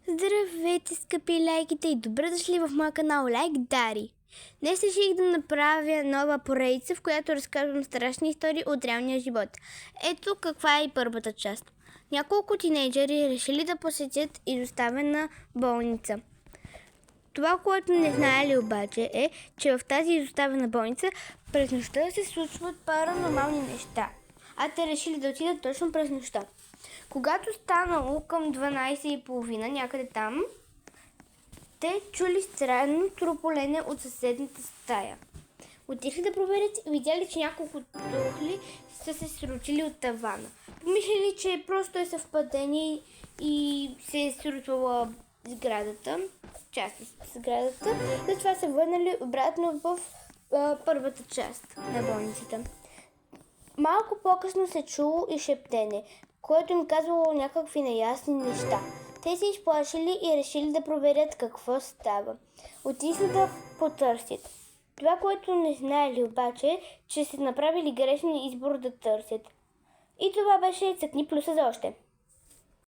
Здравейте, скъпи лайките, и добре дошли в моя канал Лайк Дари. Днес реших да направя нова поредица, в която разказвам страшни истории от реалния живот. Ето каква е и първата част. Няколко тинейджери решили да посетят изоставена болница. Това, което не знаели обаче е, че в тази изоставена болница през нощта се случват паранормални неща. А те решили да отидат точно през нощта. Когато станало към 12:30, някъде там, те чули странно трополене от съседната стая. Отишли да проверят и видяли, че няколко тухли са се срутили от тавана. Помислили, че просто е съвпадение и се е срутвала сградата, част от сградата, затова са върнали обратно в първата част на болницата. Малко по-късно се чуло и шептене, което им казвало някакви неясни неща. Те се изплашили и решили да проверят какво става. Отишли да потърсят. Това, което не знаели обаче, е, че са направили грешен избор да търсят. И това беше цъкни плюса за още.